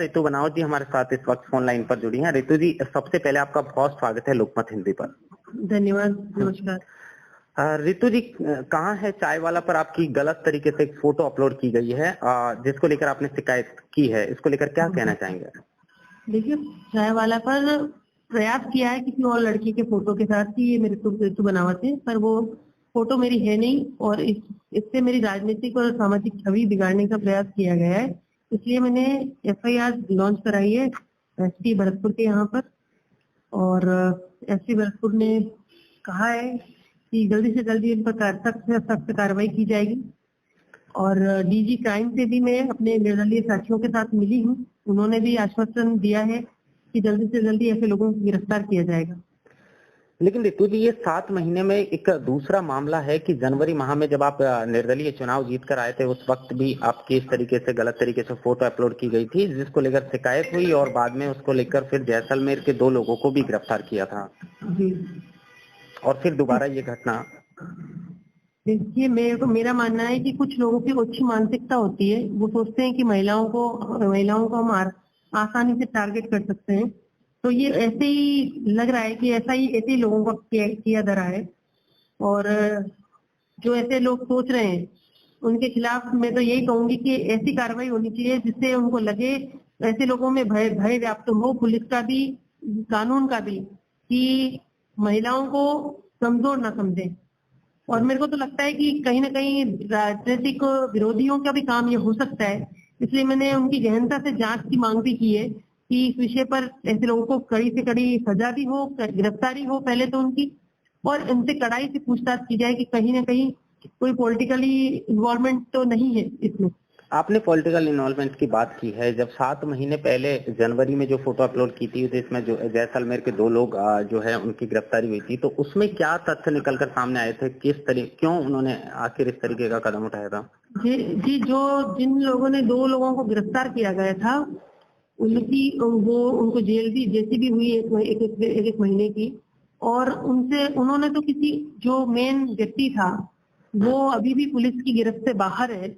रितु बनावत जी हमारे साथ इस वक्त फोन लाइन पर जुड़ी हैं। रितु जी, सबसे पहले आपका बहुत स्वागत है लोकमत हिंदी पर। धन्यवाद, नमस्कार। रितु जी, कहाँ है चाय वाला पर आपकी गलत तरीके से एक फोटो अपलोड की गई है, जिसको लेकर आपने शिकायत की है, इसको लेकर क्या कहना चाहेंगे? देखिए, चाय वाला पर प्रयास किया है किसी और लड़की के फोटो के साथ कि ये मेरे रितु बनावत है, पर वो फोटो मेरी है नहीं और इससे मेरी राजनीतिक और सामाजिक छवि बिगाड़ने का प्रयास किया गया है। इसलिए मैंने एफआईआर लॉन्च कराई है एसपी भरतपुर के यहाँ पर, और एसपी भरतपुर ने कहा है कि जल्दी से जल्दी इन पर सख्त से सख्त कार्रवाई की जाएगी। और डीजी क्राइम से भी मैं अपने निर्दलीय साथियों के साथ मिली हूँ, उन्होंने भी आश्वासन दिया है कि जल्दी से जल्दी ऐसे लोगों को गिरफ्तार किया जाएगा। लेकिन रितु जी, ये 7 महीने में एक दूसरा मामला है कि जनवरी माह में जब आप निर्दलीय चुनाव जीत कर आए थे, उस वक्त भी आपकी इस तरीके से गलत तरीके से फोटो अपलोड की गई थी, जिसको लेकर शिकायत हुई और बाद में उसको लेकर फिर जैसलमेर के 2 लोगों को भी गिरफ्तार किया था जी। और फिर दोबारा ये घटना। देखिए, मेरा मानना है कि कुछ लोगों की उच्च मानसिकता होती है, वो सोचते हैं कि महिलाओं को हम आसानी से टारगेट कर सकते हैं। तो ये ऐसे ही लग रहा है कि ऐसे ही लोगों का किया जा रहा है, और जो ऐसे लोग सोच रहे हैं उनके खिलाफ मैं तो यही कहूंगी कि ऐसी कार्रवाई होनी चाहिए जिससे उनको लगे, ऐसे लोगों में भय व्याप्त हो, पुलिस का भी कानून का भी, कि महिलाओं को कमजोर ना समझे। और मेरे को तो लगता है कि कहीं ना कहीं राजनीतिक विरोधियों का भी काम ये हो सकता है, इसलिए मैंने उनकी गहनता से जांच की मांग भी की है कि इस विषय पर ऐसे लोगों को कड़ी से कड़ी सजा भी हो, गिरफ्तारी हो पहले तो उनकी, और इनसे कड़ाई से पूछताछ की जाए कि कहीं ना कहीं कोई पॉलिटिकली इन्वॉल्वमेंट तो नहीं है इसमें। आपने पॉलिटिकल इन्वॉल्वमेंट की बात की है। जब 7 महीने पहले जनवरी में जो फोटो अपलोड की थी, इसमें जो जैसलमेर के 2 लोग जो है उनकी गिरफ्तारी हुई थी, तो उसमें क्या तथ्य निकलकर सामने आए थे? क्यों उन्होंने आखिर इस तरीके का कदम उठाया था? जी, जिन लोगों ने 2 लोगों को गिरफ्तार किया गया था, उनको जेल भी जैसी भी हुई एक महीने की, और उन्होंने तो किसी जो मेन व्यक्ति था वो अभी भी पुलिस की गिरफ्त से बाहर है,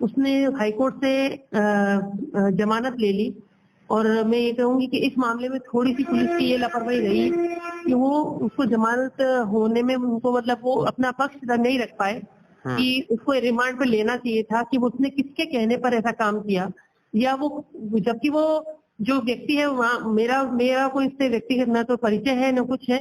उसने हाईकोर्ट से जमानत ले ली। और मैं ये कहूंगी कि इस मामले में थोड़ी सी पुलिस की ये लापरवाही रही कि वो उसको जमानत होने में उनको मतलब वो अपना पक्ष नहीं रख पाए कि उसको रिमांड पे लेना चाहिए था कि उसने किसके कहने पर ऐसा काम किया, या वो जबकि वो जो व्यक्ति है वहाँ मेरा कोई इससे व्यक्तिगत न तो परिचय है न कुछ है,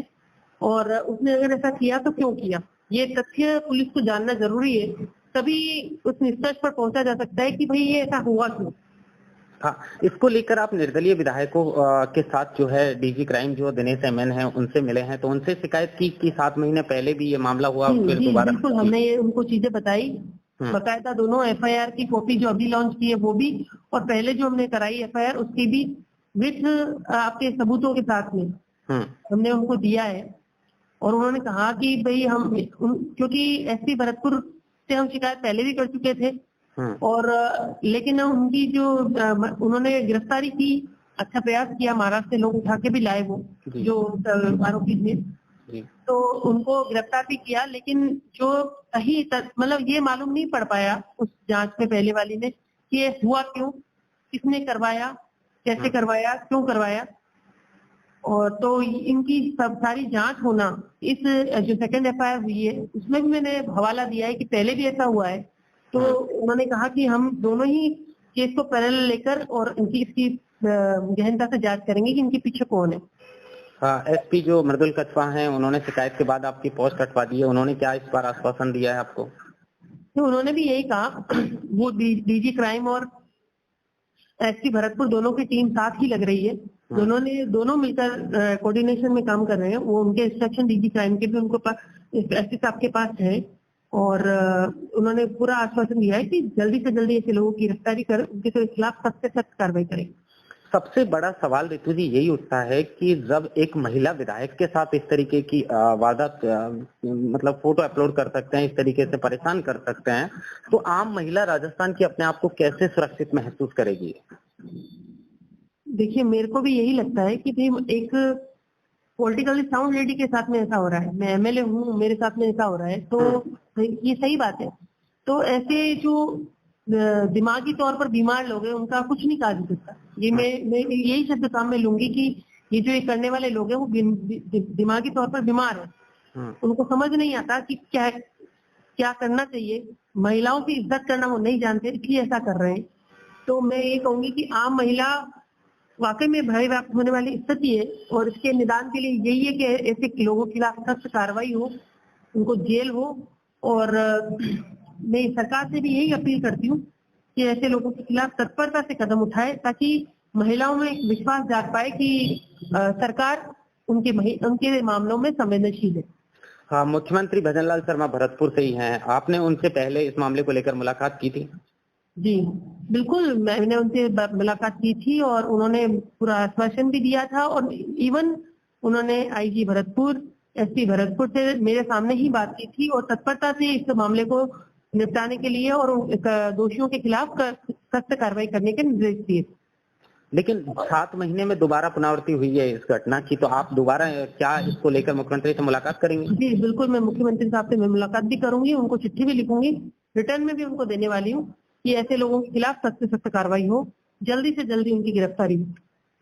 और उसने अगर ऐसा किया तो क्यों किया, ये तथ्य पुलिस को जानना जरूरी है, तभी उस निष्कर्ष पर पहुंचा जा सकता है कि भाई ये ऐसा हुआ क्यों। हाँ, इसको लेकर आप निर्दलीय विधायकों के साथ जो है डीजी क्राइम जो दिनेश एमएन है उनसे मिले हैं, तो उनसे शिकायत की कि 7 महीने पहले भी ये मामला हुआ, फिर दोबारा? बिल्कुल, हमने ये उनको चीजें बताई, बकायदा दोनों एफआईआर की कॉपी जो अभी लॉन्च की है वो भी, और पहले जो हमने कराई एफआईआर उसकी भी विथ आपके सबूतों के साथ में हमने उनको दिया है। और उन्होंने कहा कि भाई क्योंकि एसपी भरतपुर से हम शिकायत पहले भी कर चुके थे, और लेकिन उनकी जो उन्होंने गिरफ्तारी की, अच्छा प्रयास किया, महाराष्ट्र से लोग उठा के भी लाए वो जो आरोपी थे, तो उनको गिरफ्तार भी किया, लेकिन जो सही मतलब ये मालूम नहीं पड़ पाया उस जांच में पहले वाली में कि ये हुआ क्यों, किसने करवाया, कैसे करवाया, क्यों करवाया। और तो इनकी सब सारी जांच होना, इस जो सेकंड एफआईआर हुई है उसमें भी मैंने हवाला दिया है कि पहले भी ऐसा हुआ है, तो उन्होंने कहा कि हम दोनों ही केस को पैरेलल लेकर और इसकी गहनता से जांच करेंगे कि इनके पीछे कौन है। हाँ, एसपी जो मृदुल कछवा हैं, उन्होंने शिकायत के बाद आपकी पोस्ट हटवा दी है, उन्होंने क्या इस बार आश्वासन दिया है आपको? तो उन्होंने भी यही कहा, वो डीजी क्राइम और एसपी भरतपुर दोनों की टीम साथ ही लग रही है, दोनों मिलकर कोऑर्डिनेशन में काम कर रहे हैं, वो उनके इंस्ट्रक्शन डीजी क्राइम के भी उनको एसपी साहब के पास है, और उन्होंने पूरा आश्वासन दिया है कि जल्दी से जल्दी ऐसे लोगों की गिरफ्तारी कर उनके खिलाफ सख्त से सख्त कार्रवाई करेंगे। सबसे बड़ा सवाल रितु जी यही उठता है कि जब एक महिला विधायक के साथ इस तरीके की वारदात मतलब फोटो अपलोड कर सकते हैं, इस तरीके से परेशान कर सकते हैं, तो आम महिला राजस्थान की अपने आप को कैसे सुरक्षित महसूस करेगी? देखिए, मेरे को भी यही लगता है कि एक पॉलिटिकली साउंड लेडी के साथ में ऐसा हो रहा है, मैं एमएलए हूँ, मेरे साथ में ऐसा हो रहा है, तो ये सही बात है। तो ऐसे जो दिमागी तौर पर बीमार लोग हैं उनका कुछ नहीं कहा जा सकता। ये मैं यही शब्द काम में लूंगी कि ये जो ये करने वाले लोग हैं वो दिमागी तौर पर बीमार है। उनको समझ नहीं आता कि क्या करना चाहिए। महिलाओं की इज्जत करना वो नहीं जानते, इसलिए ऐसा कर रहे हैं। तो मैं ये कहूंगी कि आम महिला वाकई में भय व्याप्त होने वाली स्थिति है और इसके निदान के लिए यही है कि ऐसे लोगों के खिलाफ सख्त कार्रवाई हो, उनको जेल हो। और मैं सरकार से भी यही अपील करती हूँ कि ऐसे लोगों के खिलाफ तत्परता से कदम उठाए, ताकि महिलाओं में एक विश्वास जाग पाए कि सरकार उनके मामलों में संवेदनशील है। हाँ, मुख्यमंत्री भजनलाल शर्मा भरतपुर से ही हैं। आपने उनसे पहले इस मामले को लेकर मुलाकात की थी? जी बिल्कुल, मैंने उनसे मुलाकात की थी और उन्होंने पूरा आश्वासन भी दिया था। और इवन उन्होंने आईजी भरतपुर, एसपी भरतपुर से मेरे सामने ही बात की थी और तत्परता से इस मामले को निपटाने के लिए और दोषियों के खिलाफ सख्त कार्रवाई करने के निर्देश दिए। लेकिन 7 महीने में दोबारा पुनरावृत्ति हुई है इस घटना की, तो आप दोबारा क्या इसको लेकर मुख्यमंत्री से मुलाकात करेंगे? जी बिल्कुल, मैं मुख्यमंत्री साहब से मैं मुलाकात भी करूंगी, उनको चिट्ठी भी लिखूंगी, रिटर्न में भी उनको देने वाली हूँ कि ऐसे लोगों के खिलाफ सख्त से सख्त कार्रवाई हो, जल्दी से जल्दी उनकी गिरफ्तारी हो।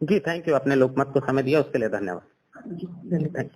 जी थैंक यू, अपने लोकमत को समय दिया उसके लिए धन्यवाद। जी धन्यवाद।